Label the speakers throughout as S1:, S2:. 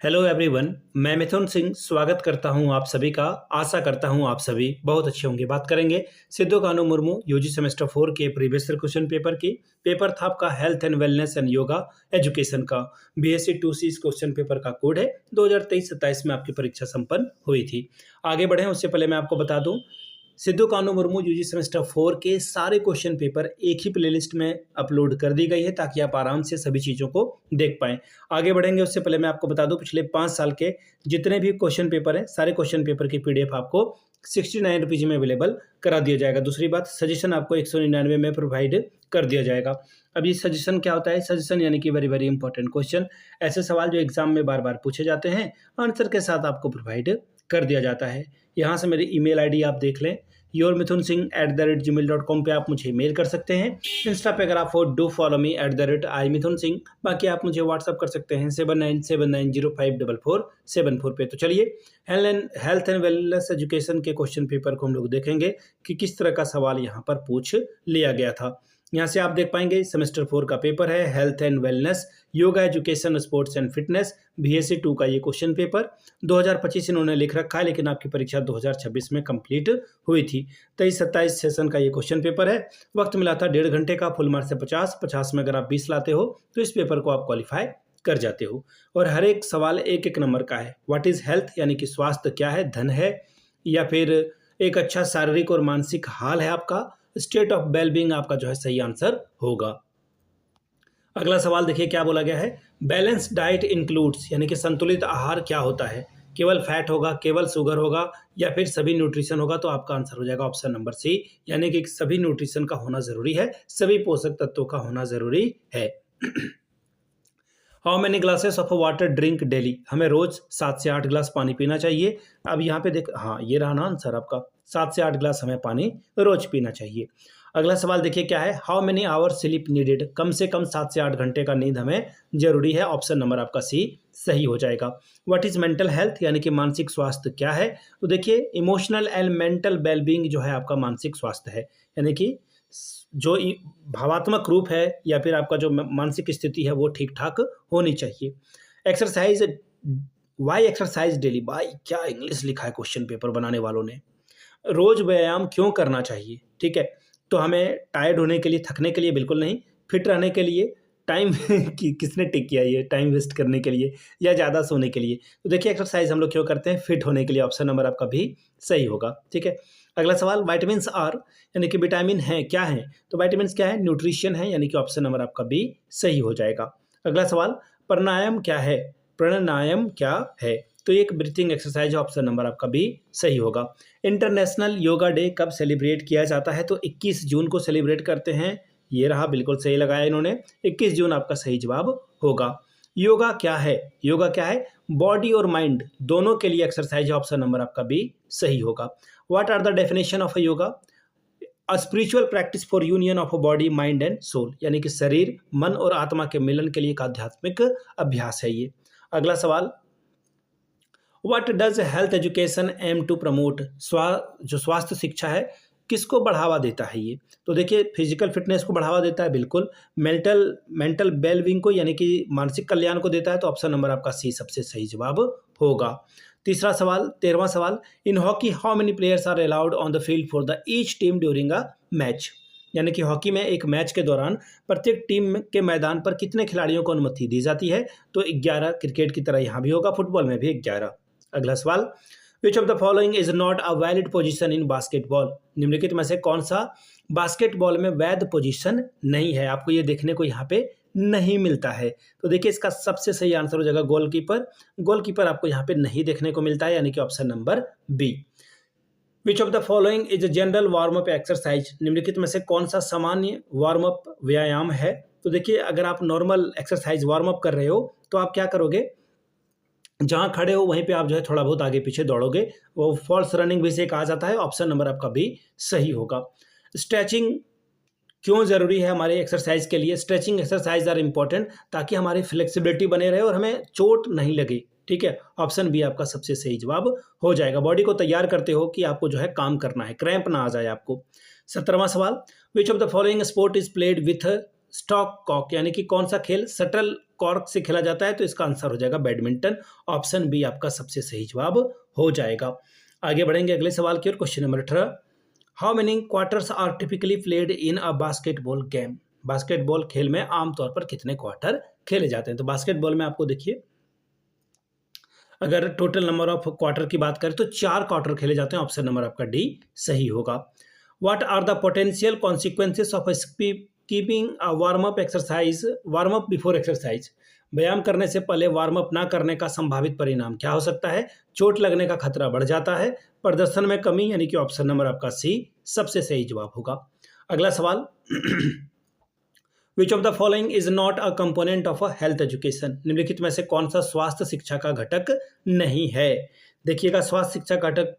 S1: Hello everyone. मैं मिथुन सिंह स्वागत करता हूं आप सभी का। आशा करता हूं आप सभी बहुत अच्छे होंगे। बात करेंगे सिद्धू कान्हू मुर्मू यूजी सेमेस्टर 4 के प्रीवियस ईयर क्वेश्चन पेपर की। पेपर था आपका health and wellness and yoga education का। बीएससी 2C इस क्वेश्चन पेपर का कोड है। 2023-27 में आपकी परीक्षा संपन्न हुई थी। आगे बढ़े उससे पहले मैं आपको बता दूं, सिद्धू कान्हू मुर्मू यूजी सेमेस्टर 4 के सारे क्वेश्चन पेपर एक ही प्लेलिस्ट में अपलोड कर दी गई है ताकि आप आराम से सभी चीज़ों को देख पाएं। आगे बढ़ेंगे उससे पहले मैं आपको बता दूं, पिछले 5 साल के जितने भी क्वेश्चन पेपर हैं सारे क्वेश्चन पेपर की पीडीएफ आपको 69 रुपीज़ में अवेलेबल करा दिया जाएगा। दूसरी बात, सजेशन आपको 199 में प्रोवाइड कर दिया जाएगा। अब ये सजेशन क्या होता है? सजेशन यानी कि वेरी वेरी इंपॉर्टेंट क्वेश्चन, ऐसे सवाल जो एग्जाम में बार बार पूछे जाते हैं, आंसर के साथ आपको प्रोवाइड कर दिया जाता है। यहाँ से मेरी ईमेल आईडी आप देख लें, yourmithunsingh@gmail.com पे आप मुझे मेल कर सकते हैं। इंस्टा पे अगर आप हो डू फॉलो मी @imithunsingh। बाकी आप मुझे व्हाट्सअप कर सकते हैं 7979054474 पे। तो चलिए हेल्थ एंड वेलनेस एजुकेशन के क्वेश्चन पेपर को हम लोग देखेंगे कि किस तरह का सवाल यहाँ पर पूछ लिया गया था। यहाँ से आप देख पाएंगे सेमेस्टर 4 का पेपर है health and wellness yoga education sports and fitness BSc 2 का ये क्वेश्चन पेपर 2025 इन्होंने लिख रखा है, लेकिन आपकी परीक्षा 2026 में कंप्लीट हुई थी। 23-27 सेशन का ये क्वेश्चन पेपर है। वक्त मिला था 1.5 घंटे का। फुल मार्क्स है 50 में अगर आप 20 लाते हो तो इस पेपर को आप क्वालिफाई कर जाते हो। और हर एक सवाल एक एक नंबर का है। व्हाट इज हेल्थ यानी कि स्वास्थ्य क्या है, धन है या फिर एक अच्छा शारीरिक और मानसिक हाल है आपका। स्टेट ऑफ वेलबींग आपका जो है सही आंसर होगा। अगला सवाल देखिए क्या बोला गया है। बैलेंस डाइट इंक्लूड्स यानी कि संतुलित आहार क्या होता है? केवल फैट होगा, केवल शुगर होगा या फिर सभी न्यूट्रिशन होगा? तो आपका आंसर हो जाएगा ऑप्शन नंबर सी, यानी कि सभी न्यूट्रिशन का होना जरूरी है, सभी पोषक तत्वों का होना जरूरी है। How many glasses of water drink daily? हमें रोज 7 से 8 ग्लास पानी पीना चाहिए। अब यहाँ पे देख, हाँ ये रहा ना आंसर आपका, 7 से 8 ग्लास हमें पानी रोज पीना चाहिए। अगला सवाल देखिए क्या है। How many hour sleep needed? कम से कम 7 से 8 घंटे का नींद हमें जरूरी है। ऑप्शन नंबर आपका सी सही हो जाएगा। व्हाट इज मेंटल हेल्थ यानी कि मानसिक स्वास्थ्य क्या है? तो देखिए इमोशनल एंड मेंटल वेलबींग जो है आपका मानसिक स्वास्थ्य है, यानी कि जो भावात्मक रूप है या फिर आपका जो मानसिक स्थिति है वो ठीक ठाक होनी चाहिए। Exercise, why exercise daily? भाई क्या इंग्लिश लिखा है क्वेश्चन पेपर बनाने वालों ने। रोज व्यायाम क्यों करना चाहिए? ठीक है, तो हमें टायर्ड होने के लिए, थकने के लिए बिल्कुल नहीं, फिट रहने के लिए। टाइम किसने टिक किया ये? टाइम वेस्ट करने के लिए या ज़्यादा सोने के लिए? तो देखिए एक्सरसाइज हम लोग क्यों करते हैं? फिट होने के लिए। ऑप्शन नंबर आपका भी सही होगा। ठीक है, अगला सवाल, वाइटामिन आर यानी कि विटामिन है क्या है? तो वाइटामिन क्या है? न्यूट्रिशन है, यानी कि ऑप्शन नंबर आपका भी सही हो जाएगा। अगला सवाल, प्राणायाम क्या है? प्राणायाम क्या है? तो एक ब्रीथिंग एक्सरसाइज है। ऑप्शन नंबर आपका भी सही होगा। इंटरनेशनल योगा डे कब सेलिब्रेट किया जाता है? तो 21 जून को सेलिब्रेट करते हैं। ये रहा, बिल्कुल सही लगाया इन्होंने, 21 जून आपका सही जवाब होगा। योगा क्या है? योगा क्या है? बॉडी और माइंड दोनों के लिए एक्सरसाइज है। ऑप्शन नंबर आपका भी सही होगा। What are the definition of yoga? A spiritual practice for union of body mind and soul, यानी कि शरीर, मन और आत्मा के मिलन के लिए एक आध्यात्मिक अभ्यास है ये। अगला सवाल, what does health education aim to promote? जो स्वास्थ्य शिक्षा है किसको बढ़ावा देता है ये? तो देखिए फिजिकल फिटनेस को बढ़ावा देता है बिल्कुल। मेंटल वेलबींग को यानी कि मानसिक कल्याण को देता है। तो ऑप्शन नंबर आपका सी सबसे सही जवाब होगा। तीसरा सवाल, 13वां सवाल, in hockey how many players are allowed on the field for the each team during a match? यानी कि हॉकी में एक मैच के दौरान प्रत्येक टीम के मैदान पर कितने खिलाड़ियों को अनुमति दी जाती है? तो 11। क्रिकेट की तरह यहाँ भी होगा, फुटबॉल में भी 11। अगला सवाल, which of the following is not a valid position in basketball? निम्नलिखित में से कौन सा बास्केटबॉल में वैध पोजीशन नहीं है? आपको ये देखने को यहाँ पे नहीं मिलता है। तो देखिए इसका सबसे सही आंसर हो जाएगा गोलकीपर। गोलकीपर आपको यहाँ पे नहीं देखने को मिलता है, यानी कि option number B. Which of the following is general warm up exercise? निम्नलिखित में से कौन सा सामान्य वार्म अप व्यायाम है? तो देखिए अगर आप नॉर्मल एक्सरसाइज वार्म अप कर रहे हो तो आप क्या करोगे, जहां खड़े हो वहीं पे आप जो है थोड़ा बहुत आगे पीछे दौड़ोगे, वो फॉल्स रनिंग भी से कहा जाता है। ऑप्शन नंबर आपका भी सही होगा। स्ट्रेचिंग क्यों जरूरी है हमारे एक्सरसाइज के लिए? स्ट्रेचिंग एक्सरसाइज आर इंपॉर्टेंट ताकि हमारी फ्लेक्सिबिलिटी बने रहे और हमें चोट नहीं लगे। ठीक है, ऑप्शन बी आपका सबसे सही जवाब हो जाएगा। बॉडी को तैयार करते हो कि आपको जो है काम करना है, क्रैम्प ना आ जाए आपको। 17वां सवाल, which of the following sport is played with stock cock? यानी कि कौन सा खेल शटल कॉर्क से खेला जाता है, तो इसका आंसर हो जाएगा बैडमिंटन। ऑप्शन बी आपका सबसे सही जवाब हो जाएगा। आगे बढ़ेंगे अगले सवाल की ओर। Question number 18, how many quarters are typically played in a basketball game. Basketball खेल में आमतौर पर कितने क्वार्टर खेले जाते हैं। तो बास्केटबॉल में आपको देखिए, अगर टोटल नंबर ऑफ क्वार्टर की बात करें तो 4 क्वार्टर खेले जाते हैं। ऑप्शन नंबर आपका डी सही होगा। What are the potential consequences of keeping a warm up exercise, warm up before exercise. व्यायाम करने से पहले वार्म अप ना करने का संभावित परिणाम क्या हो सकता है। चोट लगने का खतरा बढ़ जाता है, प्रदर्शन में कमी, यानी कि ऑप्शन नंबर आपका सी सबसे सही जवाब होगा। अगला सवाल, which of the following is not a component of a health education. निम्नलिखित में से कौन सा स्वास्थ्य शिक्षा का घटक नहीं है। देखिएगा, स्वास्थ्य शिक्षा का घटक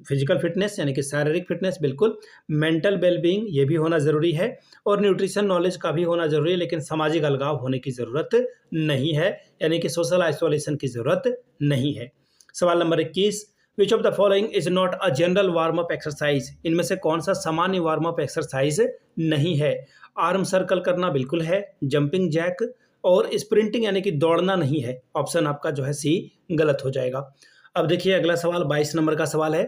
S1: फिजिकल फिटनेस यानी कि शारीरिक फिटनेस, बिल्कुल। मेंटल वेलबींग ये भी होना जरूरी है, और न्यूट्रिशन नॉलेज का भी होना जरूरी है, लेकिन सामाजिक अलगाव होने की जरूरत नहीं है, यानी कि सोशल आइसोलेशन की जरूरत नहीं है। सवाल number 21, which of the following is not a general warm up exercise. इनमें से कौन सा सामान्य वार्म अप एक्सरसाइज नहीं है। आर्म सर्कल करना बिल्कुल है, जंपिंग जैक और स्प्रिंटिंग यानी कि दौड़ना नहीं है। ऑप्शन आपका जो है सी गलत हो जाएगा। अब देखिए अगला सवाल 22 नंबर का सवाल है,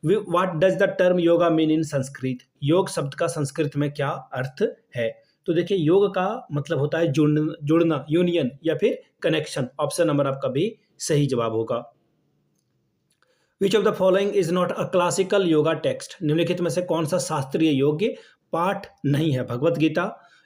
S1: what does the term yoga mean in Sanskrit. योग शब्द का संस्कृत में क्या अर्थ है। तो देखिए, योग का मतलब होता है जुड़ना, यूनियन या फिर कनेक्शन। ऑप्शन नंबर आपका भी सही जवाब होगा। विच of the following is not a classical yoga text. निम्नलिखित में से कौन सा शास्त्रीय योग पाठ नहीं है। भगवत गीता,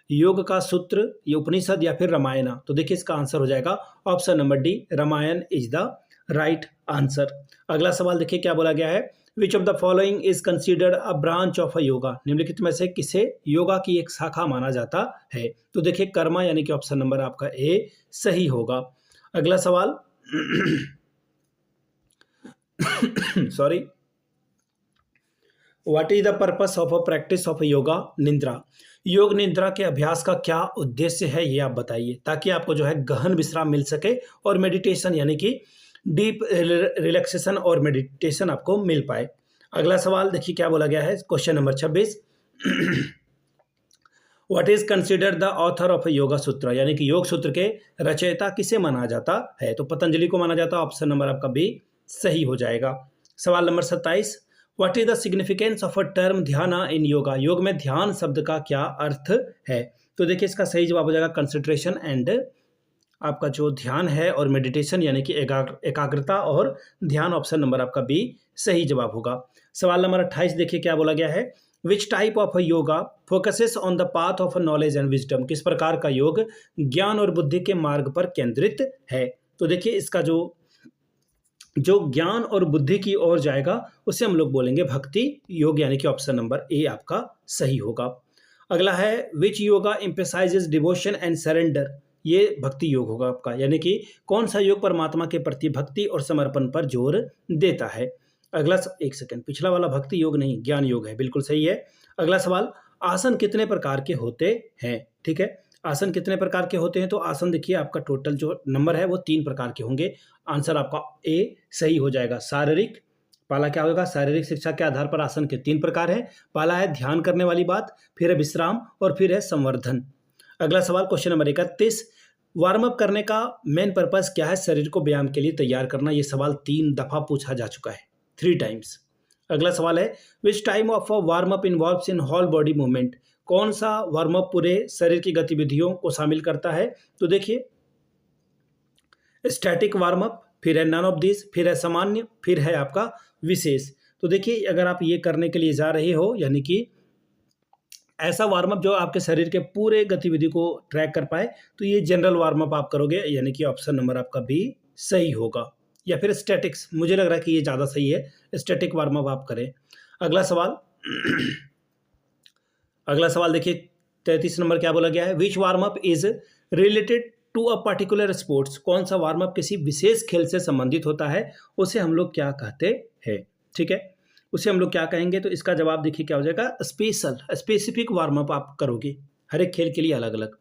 S1: योग का सूत्र, ये उपनिषद या फिर रामायण। तो देखिए इसका आंसर हो जाएगा option number D, Ramayana is the right answer. अगला सवाल देखिए क्या बोला गया है, which of the following is considered a branch of a yoga. निम्नलिखित में से किसे योगा की एक शाखा माना जाता है। तो देखिए कर्मा, यानी कि ऑप्शन नंबर आपका ए सही होगा। अगला सवाल sorry, what is the purpose of a practice of yoga निद्रा। योग निद्रा के अभ्यास का क्या उद्देश्य है, ये आप बताइए, ताकि आपको जो है गहन विश्राम मिल सके और मेडिटेशन यानी कि डीप रिलैक्सेशन और मेडिटेशन आपको मिल पाए। अगला सवाल देखिए क्या बोला गया है, question number 26, what is considered the author of yoga सूत्र। यानी कि योग सूत्र के रचयिता किसे माना जाता है। तो पतंजलि को माना जाता है। ऑप्शन नंबर आपका बी सही हो जाएगा। सवाल number 27, what is the significance of a term ध्यान इन योगा। योग में ध्यान शब्द का क्या अर्थ है। तो देखिए इसका सही जवाब हो जाएगा कंसंट्रेशन एंड, आपका जो ध्यान है और मेडिटेशन यानी कि एकाग्रता और ध्यान। ऑप्शन नंबर आपका बी सही जवाब होगा। सवाल नंबर 28 देखिए क्या बोला गया है, which type of yoga focuses on the path of knowledge and wisdom. किस प्रकार का योग ज्ञान और बुद्धि के मार्ग पर केंद्रित है। तो देखिए इसका जो ज्ञान और बुद्धि की ओर जाएगा उसे हम लोग बोलेंगे भक्ति योग, यानी कि ऑप्शन नंबर ए आपका सही होगा। अगला है, which yoga emphasizes devotion and surrender. ये भक्ति योग होगा आपका, यानी कि कौन सा योग परमात्मा के प्रति भक्ति और समर्पण पर जोर देता है। अगला एक सेकंड, पिछला वाला भक्ति योग नहीं, ज्ञान योग है, बिल्कुल सही है। अगला सवाल, आसन कितने प्रकार के होते हैं। ठीक है, आसन कितने प्रकार के होते हैं। तो आसन देखिए आपका टोटल जो नंबर है वो 3 प्रकार के होंगे। आंसर आपका ए सही हो जाएगा। शारीरिक, पहला क्या होगा, शारीरिक शिक्षा के आधार पर आसन के 3 प्रकार हैं। पहला है ध्यान करने वाली बात, फिर है विश्राम और फिर है संवर्धन। अगला सवाल क्वेश्चन नंबर 31, वार्म अप करने का मेन पर्पस क्या है। शरीर को व्यायाम के लिए तैयार करना। ये सवाल 3 दफा पूछा जा चुका है, 3 टाइम्स। अगला सवाल है, which time of warm up involves in whole body movement. कौन सा वार्म अप पूरे शरीर की गतिविधियों को शामिल करता है। तो देखिए स्टैटिक वार्म अप, फिर है नन ऑफ दिस, फिर है सामान्य, फिर है आपका विशेष। तो देखिए अगर आप ये करने के लिए जा रहे हो, यानी कि ऐसा वार्म अप जो आपके शरीर के पूरे गतिविधि को ट्रैक कर पाए, तो ये जनरल वार्म अप आप करोगे, यानी कि ऑप्शन नंबर आपका बी सही होगा। या फिर स्टैटिक्स, मुझे लग रहा है कि ये ज़्यादा सही है, स्टैटिक वार्म अप आप करें। अगला सवाल अगला सवाल देखिए 33 नंबर क्या बोला गया है, which warm up is related to a particular sports. कौन सा वार्म अप किसी विशेष खेल से संबंधित होता है, उसे हम लोग क्या कहते हैं। ठीक है, उसे हम लोग क्या कहेंगे। तो इसका जवाब देखिए क्या हो जाएगा, स्पेसिफिक वार्म अप आप करोगे, हर एक खेल के लिए अलग अलग।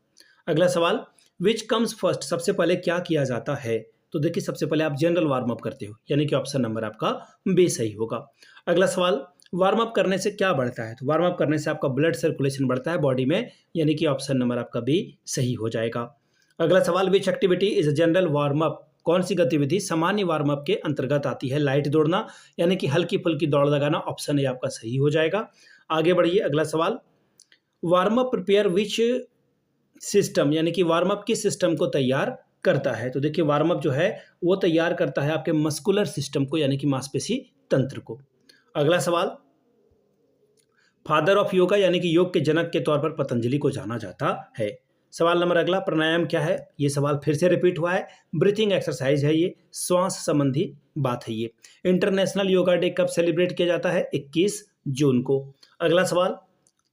S1: अगला सवाल, विच कम्स फर्स्ट, सबसे पहले क्या किया जाता है। तो देखिए सबसे पहले आप जनरल वार्म अप करते हो, यानी कि ऑप्शन नंबर आपका बी सही होगा। अगला सवाल, वार्म अप करने से क्या बढ़ता है। तो वार्म अप करने से आपका ब्लड सर्कुलेशन बढ़ता है बॉडी में, यानी कि ऑप्शन नंबर आपका बी सही हो जाएगा। अगला सवाल, which activity is a general warm up, कौन सी गतिविधि सामान्य वार्म अप के अंतर्गत आती है? लाइट दौड़ना, यानी कि हल्की फुल्की दौड़ लगाना। ऑप्शन ए आपका सही हो जाएगा। आगे बढ़िए, अगला सवाल, warm up prepare which system, यानी कि वार्म अप किस सिस्टम को तैयार करता है? तो देखिए वार्म अप जो है वो तैयार करता है आपके मस्कुलर सिस्टम को, यानी कि मांसपेशी तंत्र को। अगला सवाल, फादर ऑफ योगा, यानी कि योग के जनक के तौर पर पतंजलि को जाना जाता है। सवाल नंबर अगला, प्राणायाम क्या है? ये सवाल फिर से रिपीट हुआ है। ब्रीथिंग एक्सरसाइज है, ये श्वास संबंधी बात है। ये इंटरनेशनल योगा डे कब सेलिब्रेट किया जाता है? 21 जून को। अगला सवाल,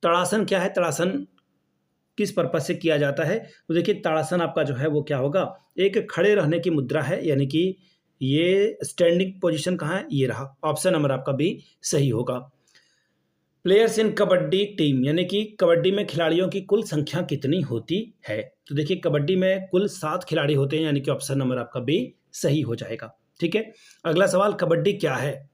S1: ताड़ासन क्या है? ताड़ासन किस पर्पज से किया जाता है? तो देखिए ताड़ासन आपका जो है वो क्या होगा, एक खड़े रहने की मुद्रा है, यानी कि ये स्टैंडिंग पोजीशन कहाँ है? ये रहा। ऑप्शन नंबर आपका बी सही होगा। प्लेयर्स इन कबड्डी टीम, यानी कि कबड्डी में खिलाड़ियों की कुल संख्या कितनी होती है? तो देखिए कबड्डी में कुल 7 खिलाड़ी होते हैं, यानी कि ऑप्शन नंबर आपका बी सही हो जाएगा। ठीक है, अगला सवाल, कबड्डी क्या है?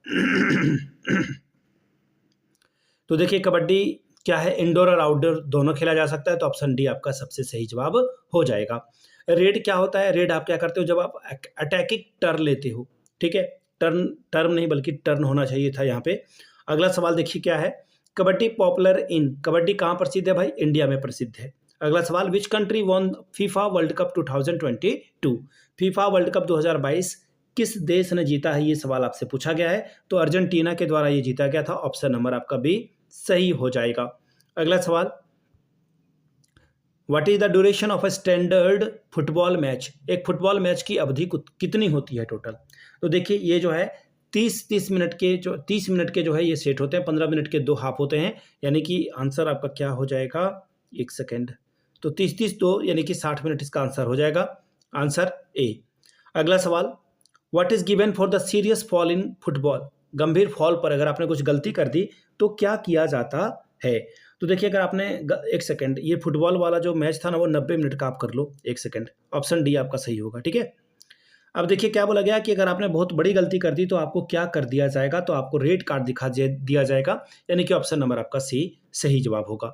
S1: तो देखिए कबड्डी क्या है, इंडोर और आउटडोर दोनों खेला जा सकता है, तो ऑप्शन डी आपका सबसे सही जवाब हो जाएगा। रेड क्या होता है? रेड आप क्या करते हो जब आप अटैकिंग टर्न लेते हो? ठीक है, टर्न नहीं बल्कि टर्न होना चाहिए था यहाँ पे। अगला सवाल देखिए क्या है, कबड्डी पॉपुलर इन, कबड्डी कहाँ प्रसिद्ध है भाई? इंडिया में प्रसिद्ध है। अगला सवाल, which country won FIFA world cup 2022, FIFA world cup 2022 किस देश ने जीता है? ये सवाल आपसे पूछा गया है, तो अर्जेंटीना के द्वारा ये जीता गया था। ऑप्शन नंबर आपका बी सही हो जाएगा। अगला सवाल, what is the duration of a standard football match, एक फुटबॉल मैच की अवधि कितनी होती है टोटल? तो देखिए ये जो है 30 मिनट के जो है ये सेट होते हैं, 15 मिनट के 2 हाफ होते हैं, यानी कि आंसर आपका क्या हो जाएगा, एक सेकेंड, तो 30 2 यानी कि 60 मिनट इसका आंसर हो जाएगा, आंसर ए। अगला सवाल, what is given for the serious fall in football, गंभीर फॉल पर अगर आपने कुछ गलती कर दी तो क्या किया जाता है? तो देखिए अगर आपने एक सेकेंड, ये फुटबॉल वाला जो मैच था ना वो 90 मिनट का आप कर लो, एक सेकेंड, ऑप्शन डी आपका सही होगा। ठीक है, अब देखिए क्या बोला गया कि अगर आपने बहुत बड़ी गलती कर दी तो आपको क्या कर दिया जाएगा, तो आपको रेड कार्ड दिया जाएगा, यानी कि ऑप्शन नंबर आपका सी सही जवाब होगा।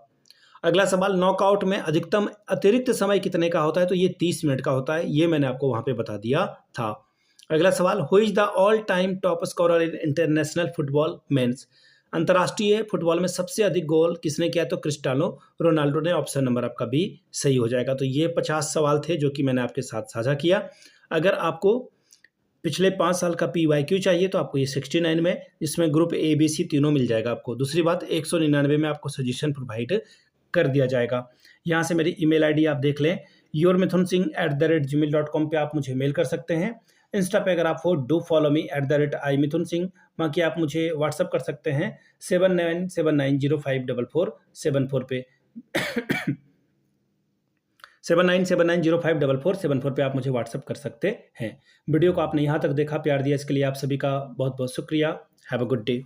S1: अगला सवाल, नॉकआउट में अधिकतम अतिरिक्त समय कितने का होता है? तो ये 30 मिनट का होता है, ये मैंने आपको वहां पे बता दिया था। अगला सवाल, who is the all time top scorer in international football men's, अंतर्राष्ट्रीय फुटबॉल में सबसे अधिक गोल किसने किया? तो क्रिस्टियानो रोनाल्डो ने। ऑप्शन नंबर आपका बी सही हो जाएगा। तो ये 50 सवाल थे जो कि मैंने आपके साथ साझा किया। अगर आपको पिछले 5 साल का PYQ चाहिए तो आपको ये 69 में, जिसमें ग्रुप ABC तीनों मिल जाएगा आपको। दूसरी बात, 199 में आपको सजेशन प्रोवाइड कर दिया जाएगा। यहाँ से मेरी ईमेल आईडी आप देख लें, yourmithunsingh@gmail.com पे आप मुझे मेल कर सकते हैं। इंस्टा पे अगर आप हो, डू फॉलो मी @imithunsingh। बाकी आप मुझे व्हाट्सअप कर सकते हैं 7979054474 पे 7979054474 पे आप मुझे व्हाट्सअप कर सकते हैं। वीडियो को आपने यहाँ तक देखा, प्यार दिया, इसके लिए आप सभी का बहुत बहुत शुक्रिया। Have a good day.